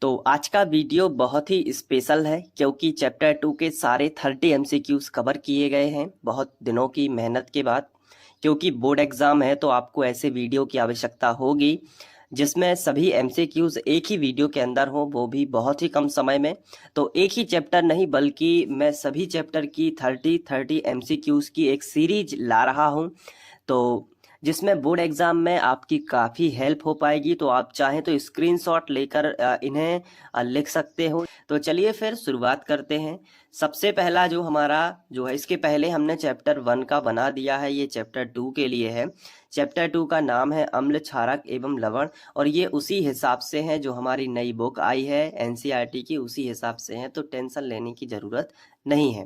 तो आज का वीडियो बहुत ही स्पेशल है क्योंकि चैप्टर 2 के सारे 30 एमसीक्यूज कवर किए गए हैं बहुत दिनों की मेहनत के बाद। क्योंकि बोर्ड एग्जाम है तो आपको ऐसे वीडियो की आवश्यकता होगी जिसमें सभी एमसीक्यूज एक ही वीडियो के अंदर हो, वो भी बहुत ही कम समय में। तो एक ही चैप्टर नहीं बल्कि मैं सभी चैप्टर की 30 एमसीक्यूज की एक सीरीज ला रहा हूँ, तो जिसमें बोर्ड एग्जाम में आपकी काफ़ी हेल्प हो पाएगी। तो आप चाहें तो स्क्रीनशॉट लेकर इन्हें लिख सकते हो। तो चलिए फिर शुरुआत करते हैं। सबसे पहला जो हमारा जो है, इसके पहले हमने चैप्टर 1 का बना दिया है, ये चैप्टर 2 के लिए है। चैप्टर 2 का नाम है अम्ल, क्षारक एवं लवण, और ये उसी हिसाब से है जो हमारी नई बुक आई है एनसीईआरटी की, उसी हिसाब से है, तो टेंशन लेने की ज़रूरत नहीं है।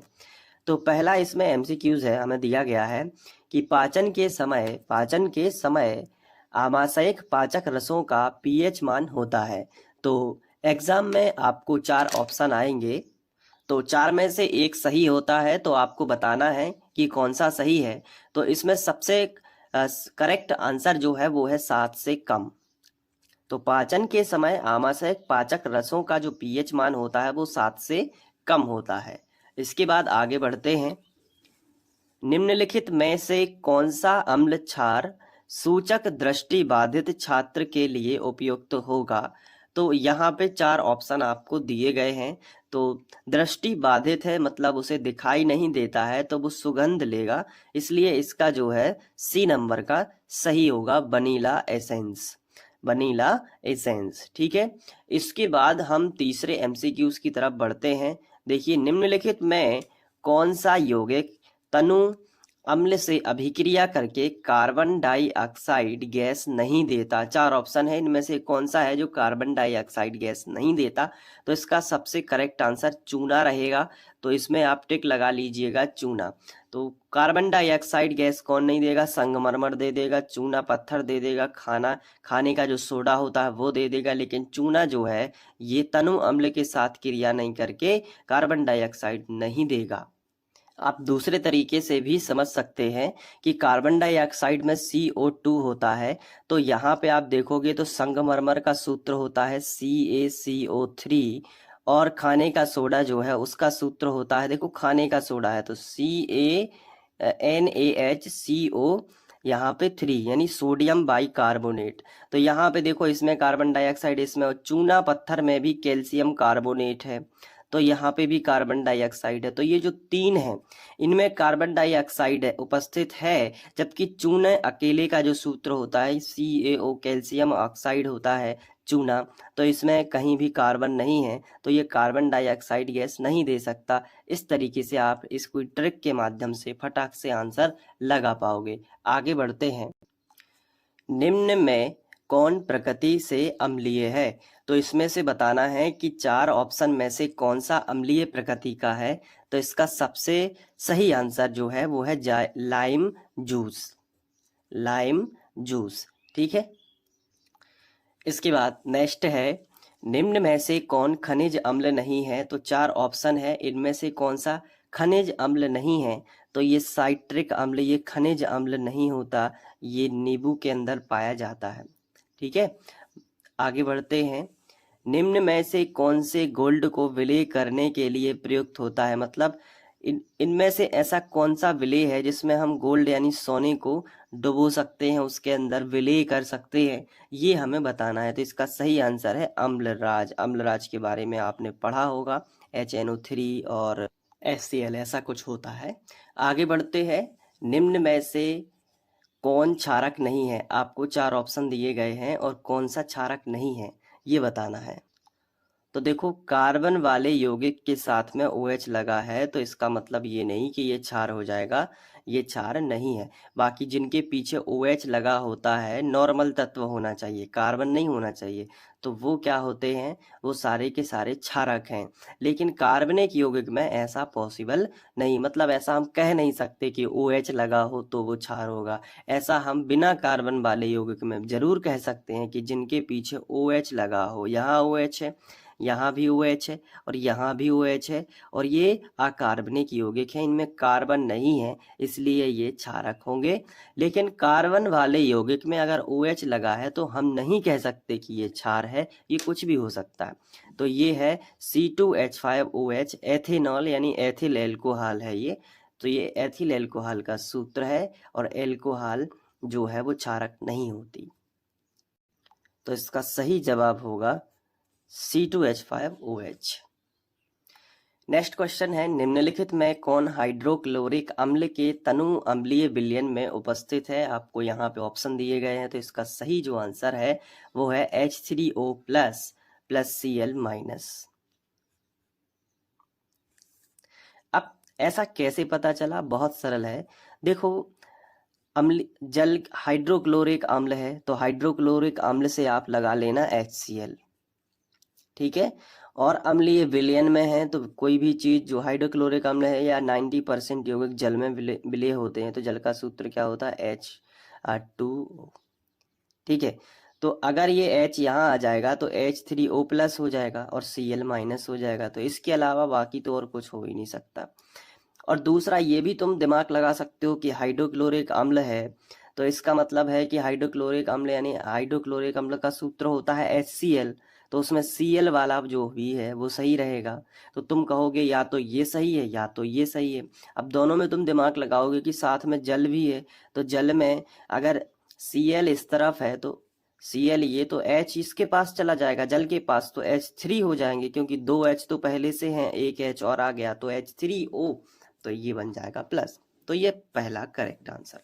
तो पहला इसमें एमसीक्यूज है, हमें दिया गया है कि पाचन के समय आमाशयिक पाचक रसों का पीएच मान होता है। तो एग्जाम में आपको 4 ऑप्शन आएंगे, तो 4 में से एक सही होता है, तो आपको बताना है कि कौन सा सही है। तो इसमें सबसे करेक्ट आंसर जो है वो है 7 से कम। तो पाचन के समय आमाशयिक पाचक रसों का जो पीएच मान होता है वो 7 से कम होता है। इसके बाद आगे बढ़ते हैं। निम्नलिखित में से कौन सा अम्ल क्षार सूचक दृष्टि बाधित छात्र के लिए उपयुक्त होगा? तो यहाँ पे 4 ऑप्शन आपको दिए गए हैं। तो दृष्टि बाधित है, मतलब उसे दिखाई नहीं देता है, तो वो सुगंध लेगा, इसलिए इसका जो है सी नंबर का सही होगा, वनीला एसेंस। वनीला एसेंस, ठीक है। इसके बाद हम तीसरे एमसीक्यूज की तरफ बढ़ते हैं। देखिए, निम्नलिखित में कौन सा यौगिक तनु अम्ल से अभिक्रिया करके कार्बन डाइऑक्साइड गैस नहीं देता? 4 ऑप्शन है, इनमें से कौन सा है जो कार्बन डाइऑक्साइड गैस नहीं देता? तो इसका सबसे करेक्ट आंसर चूना रहेगा। तो इसमें आप टिक लगा लीजिएगा, चूना। तो कार्बन डाइऑक्साइड गैस कौन नहीं देगा? संगमरमर दे देगा, चूना पत्थर दे देगा, खाने का जो सोडा होता है वो दे देगा, लेकिन चूना जो है ये तनु अम्ल के साथ क्रिया नहीं करके कार्बन डाइऑक्साइड नहीं देगा। आप दूसरे तरीके से भी समझ सकते हैं कि कार्बन डाइऑक्साइड में CO2 होता है, तो यहाँ पे आप देखोगे तो संगमरमर का सूत्र होता है CaCO3, और खाने का सोडा जो है उसका सूत्र होता है, देखो खाने का सोडा है तो CaNaHCO, यहाँ पे 3 यानी सोडियम बाइकार्बोनेट। तो यहाँ पे देखो इसमें कार्बन डाइऑक्साइड, इसमें चूना पत्थर में भी कैल्शियम कार्बोनेट है, तो यहाँ पे भी कार्बन डाइऑक्साइड है। तो ये जो 3 है इनमें कार्बन डाइऑक्साइड है उपस्थित है, जबकि चूने अकेले का जो सूत्र होता है CaO, कैल्शियम ऑक्साइड होता है चूना, तो इसमें कहीं भी कार्बन नहीं है, तो ये कार्बन डाइऑक्साइड गैस नहीं दे सकता। इस तरीके से आप इसको ट्रिक के माध्यम से फटाक से आंसर लगा पाओगे। आगे बढ़ते हैं। निम्न में कौन प्रकृति से अम्लीय है? तो इसमें से बताना है कि 4 ऑप्शन में से कौन सा अम्लीय प्रकृति का है। तो इसका सबसे सही आंसर जो है वो है लाइम जूस। लाइम जूस, ठीक है। इसके बाद नेक्स्ट है, निम्न में से कौन खनिज अम्ल नहीं है? तो 4 ऑप्शन है, इनमें से कौन सा खनिज अम्ल नहीं है? तो ये साइट्रिक अम्ल, ये खनिज अम्ल नहीं होता, ये नींबू के अंदर पाया जाता है, ठीक है। आगे बढ़ते हैं। निम्न में से कौन से गोल्ड को विलय करने के लिए प्रयुक्त होता है? मतलब इनमें से ऐसा कौन सा विलय है जिसमें हम गोल्ड यानी सोने को डुबो सकते हैं, उसके अंदर विलय कर सकते हैं, ये हमें बताना है। तो इसका सही आंसर है अम्लराज। अम्लराज के बारे में आपने पढ़ा होगा, HNO3 और HCl ऐसा कुछ होता है। आगे बढ़ते हैं। निम्न में से कौन क्षारक नहीं है? आपको 4 ऑप्शन दिए गए हैं और कौन सा क्षारक नहीं है ये बताना है। तो देखो, कार्बन वाले यौगिक के साथ में OH लगा है, तो इसका मतलब ये नहीं कि ये क्षार हो जाएगा, ये क्षार नहीं है। बाकी जिनके पीछे OH लगा होता है, नॉर्मल तत्व होना चाहिए, कार्बन नहीं होना चाहिए, तो वो क्या होते हैं? वो सारे के सारे क्षारक हैं। लेकिन कार्बनिक यौगिक में ऐसा पॉसिबल नहीं, मतलब ऐसा हम कह नहीं सकते कि OH लगा हो तो वो क्षार होगा। ऐसा हम बिना कार्बन वाले यौगिक में जरूर कह सकते हैं कि जिनके पीछे OH लगा हो। यहाँ OH है, यहाँ भी OH है और यहाँ भी OH है और ये अकार्बनिक यौगिक है, इनमें कार्बन नहीं है इसलिए ये क्षारक होंगे। लेकिन कार्बन वाले यौगिक में अगर OH लगा है तो हम नहीं कह सकते कि ये क्षार है, ये कुछ भी हो सकता है। तो ये है C2H5OH एथेनॉल यानी एथिल एल्कोहल है ये। तो ये एथिल एल्कोहल का सूत्र है और एल्कोहल जो है वो क्षारक नहीं होती। तो इसका सही जवाब होगा C2H5OH। नेक्स्ट क्वेश्चन है, निम्नलिखित में कौन हाइड्रोक्लोरिक अम्ल के तनु अम्लीय विलयन में उपस्थित है? आपको यहाँ पे ऑप्शन दिए गए हैं, तो इसका सही जो आंसर है वो है H3O प्लस Cl माइनस। अब ऐसा कैसे पता चला? बहुत सरल है। देखो, अम्ल जल हाइड्रोक्लोरिक अम्ल है तो हाइड्रोक्लोरिक अम्ल से आप लगा लेना HCl, ठीक है। और अम्लीय विलयन में है तो कोई भी चीज जो हाइड्रोक्लोरिक अम्ल है या 90% यौगिक जल में विलय होते हैं तो जल का सूत्र क्या होता है? H2O, ठीक है। तो अगर ये H यहाँ आ जाएगा तो H3O प्लस हो जाएगा और Cl माइनस हो जाएगा। तो इसके अलावा बाकी तो और कुछ हो ही नहीं सकता। और दूसरा ये भी तुम दिमाग लगा सकते हो कि हाइड्रोक्लोरिक अम्ल है तो इसका मतलब है कि हाइड्रोक्लोरिक अम्ल यानी हाइड्रोक्लोरिक अम्ल का सूत्र होता है HCl, तो उसमें Cl वाला जो भी है वो सही रहेगा। तो तुम कहोगे या तो ये सही है या तो ये सही है। अब दोनों में तुम दिमाग लगाओगे कि साथ में जल भी है तो जल में अगर Cl इस तरफ है तो Cl ये तो H इसके पास चला जाएगा जल के पास, तो H3 हो जाएंगे क्योंकि 2 H तो पहले से हैं, एक H और आ गया तो H3O, तो ये बन जाएगा प्लस। तो ये पहला करेक्ट आंसर।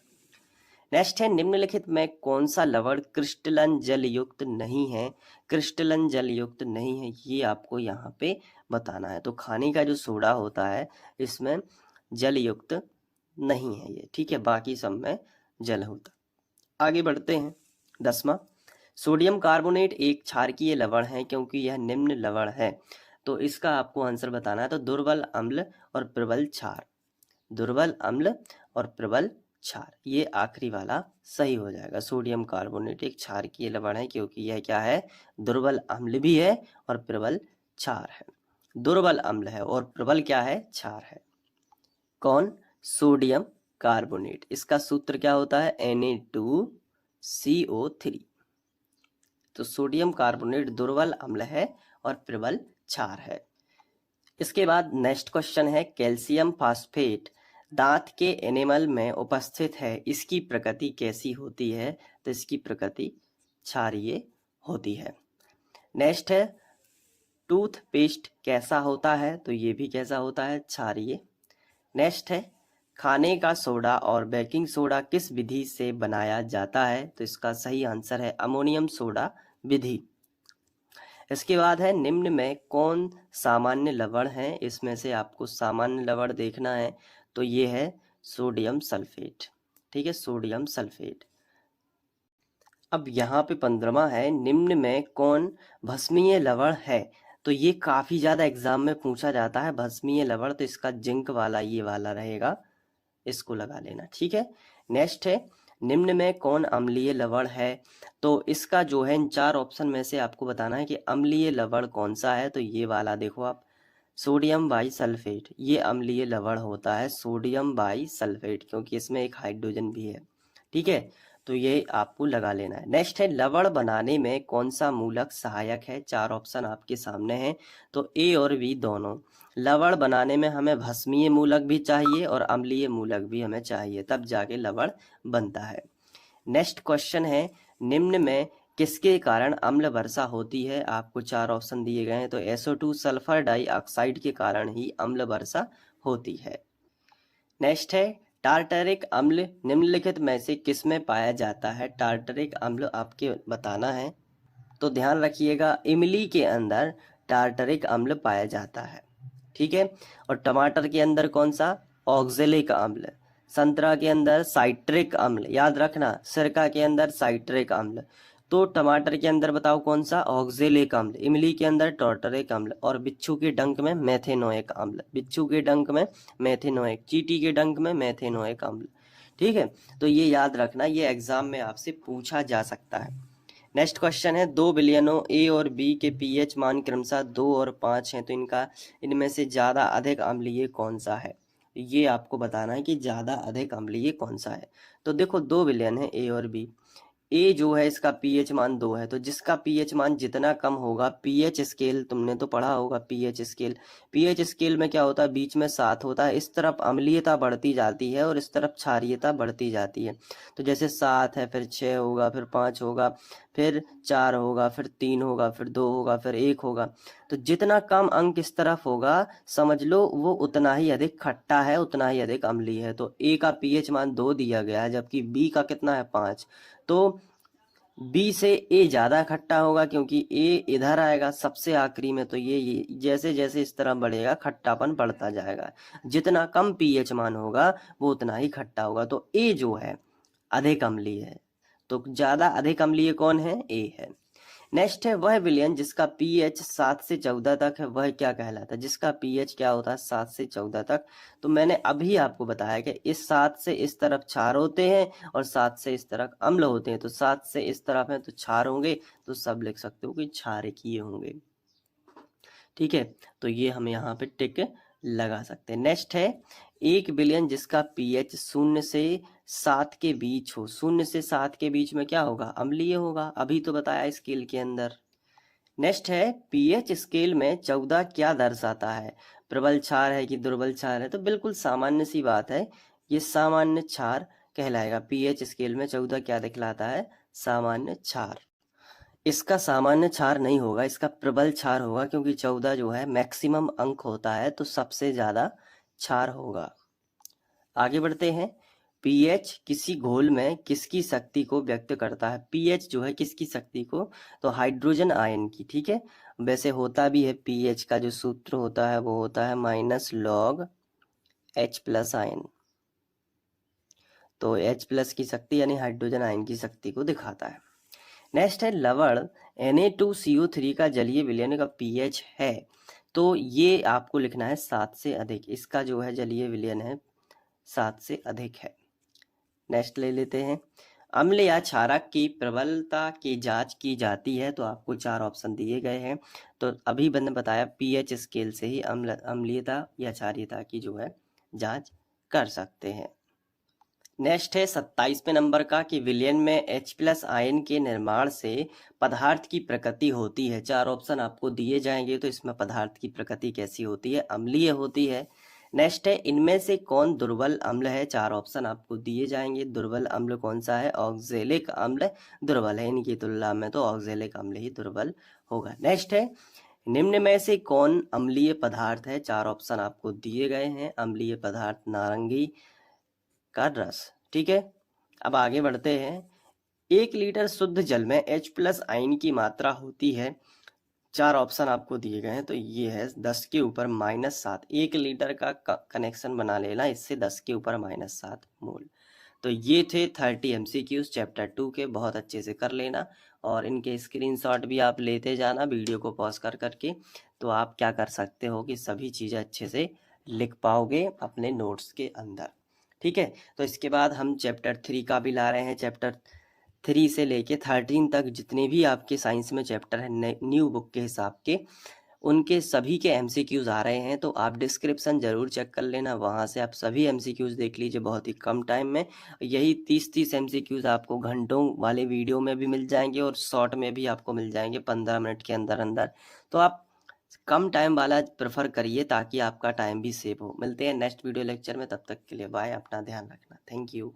नेक्स्ट है, निम्नलिखित में कौन सा लवण क्रिस्टलन जल युक्त नहीं है? क्रिस्टलन जल युक्त नहीं है ये आपको यहाँ पे बताना है। तो खाने का जो सोडा होता है इसमें जल युक्त नहीं है ये, ठीक है, बाकी सब में जल होता। आगे बढ़ते हैं। 10वां, सोडियम कार्बोनेट एक क्षारकीय लवण है क्योंकि यह निम्न लवण है। तो इसका आपको आंसर बताना है। तो दुर्बल अम्ल और प्रबल क्षार, दुर्बल अम्ल और प्रबल क्षार, ये आखिरी वाला सही हो जाएगा। सोडियम कार्बोनेट एक क्षारकीय लवण है क्योंकि यह क्या है? दुर्बल अम्ल भी है और प्रबल क्षार है। दुर्बल अम्ल है और प्रबल क्या है? क्षार है। कौन? Sodium carbonate. इसका सूत्र क्या होता है? Na2CO3। तो सोडियम कार्बोनेट दुर्बल अम्ल है और प्रबल क्षार है। इसके बाद नेक्स्ट क्वेश्चन है, कैल्शियम फास्फेट दांत के एनिमल में उपस्थित है, इसकी प्रकृति कैसी होती है? तो इसकी प्रकृति क्षारीय होती है। नेक्स्ट है, टूथपेस्ट कैसा होता है? तो ये भी कैसा होता है? क्षारीय। नेक्स्ट है, खाने का सोडा और बेकिंग सोडा किस विधि से बनाया जाता है? तो इसका सही आंसर है अमोनियम सोडा विधि। इसके बाद है, निम्न में कौन सामान्य लवण है? इसमें से आपको सामान्य लवण देखना है तो ये है सोडियम सल्फेट, ठीक है, सोडियम सल्फेट। अब यहाँ पे 15वां है, निम्न में कौन भस्मीय लवण है? तो ये काफी ज्यादा एग्जाम में पूछा जाता है भस्मीय लवण, तो इसका जिंक वाला ये वाला रहेगा, इसको लगा लेना, ठीक है। नेक्स्ट है, निम्न में कौन अम्लीय लवण है? तो इसका जो है इन 4 ऑप्शन में से आपको बताना है कि अम्लीय लवण कौन सा है। तो ये वाला देखो आप, सोडियम बाईसल्फेट, ये अम्लीय लवण होता है सोडियम बाईसल्फेट क्योंकि इसमें एक हाइड्रोजन भी है, ठीक है, तो ये आपको लगा लेना है। नेक्स्ट है, लवण बनाने में कौन सा मूलक सहायक है? 4 ऑप्शन आपके सामने हैं, तो ए और बी दोनों। लवण बनाने में हमें भस्मीय मूलक भी चाहिए और अम्लीय मूलक भी हमें चाहिए, तब जाके लवण बनता है। नेक्स्ट क्वेश्चन है, निम्न में किसके कारण अम्ल वर्षा होती है? आपको 4 ऑप्शन दिए गए हैं, तो SO2 सल्फर डाइऑक्साइड के कारण ही अम्ल वर्षा होती है। नेक्स्ट है, टार्टरिक अम्ल निम्नलिखित में से किसमें पाया जाता है? टार्टरिक अम्ल आपके बताना है, तो ध्यान रखिएगा इमली के अंदर टार्टरिक अम्ल पाया जाता है, ठीक है। और टमाटर के अंदर कौन सा? ऑक्जेलिक अम्ल। संतरा के अंदर साइट्रिक अम्ल, याद रखना, सिरका के अंदर साइट्रिक अम्ल। तो टमाटर के अंदर बताओ कौन सा? ऑक्जेलिक अम्ल। इमली के अंदर टार्टरिक अम्ल। और बिच्छू के डंक में मेथेनोइक अम्ल, बिच्छू के डंक में मेथेनोइक, चींटी के डंक में मेथेनोइक अम्ल, ठीक है। तो ये याद रखना, ये एग्जाम में आपसे पूछा जा सकता है। नेक्स्ट क्वेश्चन है, 2 विलयनों ए और बी के पीएच मान क्रमशः 2 और 5 हैं, तो इनमें से ज़्यादा अधिक अम्लीय कौन सा है? ये आपको बताना है कि ज़्यादा अधिक अम्लीय कौन सा है। तो देखो 2 विलयन है ए और बी। ए जो है इसका पीएच मान 2 है, तो जिसका पीएच मान जितना कम होगा, पीएच स्केल तुमने तो पढ़ा होगा, पीएच स्केल में क्या होता है, बीच में 7 होता है, इस तरफ अम्लीयता बढ़ती जाती है और इस तरफ क्षारीयता बढ़ती जाती है। तो जैसे 7 है, फिर 6 होगा, फिर 5 होगा, फिर 4 होगा, फिर 3 होगा, फिर 2 होगा, फिर 1 होगा। तो जितना कम अंक इस तरफ होगा, समझ लो वो उतना ही अधिक खट्टा है, उतना ही अधिक अम्लीय है। तो ए का पीएच मान 2 दिया गया है, जबकि बी का कितना है, 5। तो बी से ए ज्यादा खट्टा होगा, क्योंकि ए इधर आएगा सबसे आखिरी में, तो ये जैसे जैसे इस तरह बढ़ेगा खट्टापन बढ़ता जाएगा। जितना कम पीएच मान होगा वो उतना ही खट्टा होगा। तो ए जो है अधिक अम्लीय है। तो ज्यादा अधिक अम्लीय कौन है, ए है। नेक्स्ट है, वह विलयन जिसका पीएच 7 से 14 तक है, वह क्या कहलाता है? जिसका पीएच क्या होता है, 7 से 14 तक। तो मैंने अभी आपको बताया कि इस 7 से इस तरफ क्षार होते हैं और 7 से इस तरफ अम्ल होते हैं। तो 7 से इस तरफ है तो क्षार होंगे, तो सब लिख सकते हो कि क्षारकीय होंगे। ठीक है, तो ये हम यहाँ पे टिक लगा सकते हैं। नेक्स्ट है, एक विलयन जिसका पीएच 0 से 7 के बीच हो। 0 से 7 के बीच में क्या होगा, अम्लीय होगा, अभी तो बताया स्केल के अंदर। नेक्स्ट है, पीएच स्केल में 14 क्या दर्शाता है? प्रबल क्षार है कि दुर्बल क्षार है? तो बिल्कुल सामान्य सी बात है, ये सामान्य क्षार कहलाएगा। पीएच स्केल में 14 क्या दिखलाता है, सामान्य क्षार। इसका सामान्य क्षार नहीं होगा, इसका प्रबल क्षार होगा, क्योंकि 14 जो है मैक्सिमम अंक होता है, तो सबसे ज्यादा क्षार होगा। आगे बढ़ते हैं, पीएच किसी घोल में किसकी शक्ति को व्यक्त करता है? पीएच जो है किसकी शक्ति को, तो हाइड्रोजन आयन की। ठीक है, वैसे होता भी है, पीएच का जो सूत्र होता है वो होता है -log H+ आयन। तो H+ की शक्ति यानी हाइड्रोजन आयन की शक्ति को दिखाता है। नेक्स्ट है, लवण Na2CO3 का जलीय विलयन का पीएच है, तो ये आपको लिखना है 7 से अधिक। इसका जो है जलीय विलयन है 7 से अधिक है। नेक्स्ट ले लेते हैं, अम्ल या क्षारक की प्रबलता की जांच की जाती है, तो आपको 4 ऑप्शन दिए गए हैं। तो अभी मैंने बताया पीएच स्केल से ही अम्लीयता या क्षारीयता की जो है जांच कर सकते हैं। नेक्स्ट है 27वें नंबर का, कि विलयन में H+ आयन के निर्माण से पदार्थ की प्रकृति होती है। 4 ऑप्शन आपको दिए जाएंगे, तो इसमें पदार्थ की प्रकृति कैसी होती है, अम्लीय होती है। नेक्स्ट है, इनमें से कौन दुर्बल अम्ल है? 4 ऑप्शन आपको दिए जाएंगे। दुर्बल अम्ल कौन सा है? ऑक्जेलिक अम्ल दुर्बल है, इनकी तुलना में तो ऑक्जेलिक अम्ल ही दुर्बल होगा। नेक्स्ट है, निम्न में से कौन अम्लीय पदार्थ है? 4 ऑप्शन आपको दिए गए हैं। अम्लीय पदार्थ नारंगी का रस। ठीक है, अब आगे बढ़ते हैं, 1 लीटर शुद्ध जल में H+ आयन की मात्रा होती है। 4 ऑप्शन आपको दिए गए हैं, तो ये है 10 के ऊपर -7। 1 लीटर का कनेक्शन बना लेना, इससे 10 के ऊपर -7 मोल। तो ये थे 30 MCQs चैप्टर 2 के, बहुत अच्छे से कर लेना और इनके स्क्रीनशॉट भी आप लेते जाना वीडियो को पॉज कर करके। तो आप क्या कर सकते हो कि सभी चीज़ें अच्छे से लिख पाओगे अपने नोट्स के अंदर। ठीक है, तो इसके बाद हम चैप्टर 3 का भी ला रहे हैं। चैप्टर 3 से लेके 13 तक जितने भी आपके साइंस में चैप्टर है न्यू बुक के हिसाब के, उनके सभी के MCQs आ रहे हैं। तो आप डिस्क्रिप्शन जरूर चेक कर लेना, वहाँ से आप सभी MCQs देख लीजिए बहुत ही कम टाइम में। यही 30 MCQs आपको घंटों वाले वीडियो में भी मिल जाएंगे और शॉर्ट में भी आपको मिल जाएंगे 15 मिनट के अंदर अंदर। तो आप कम टाइम वाला प्रेफर करिए, ताकि आपका टाइम भी सेव हो। मिलते हैं नेक्स्ट वीडियो लेक्चर में, तब तक के लिए बाय, अपना ध्यान रखना, थैंक यू।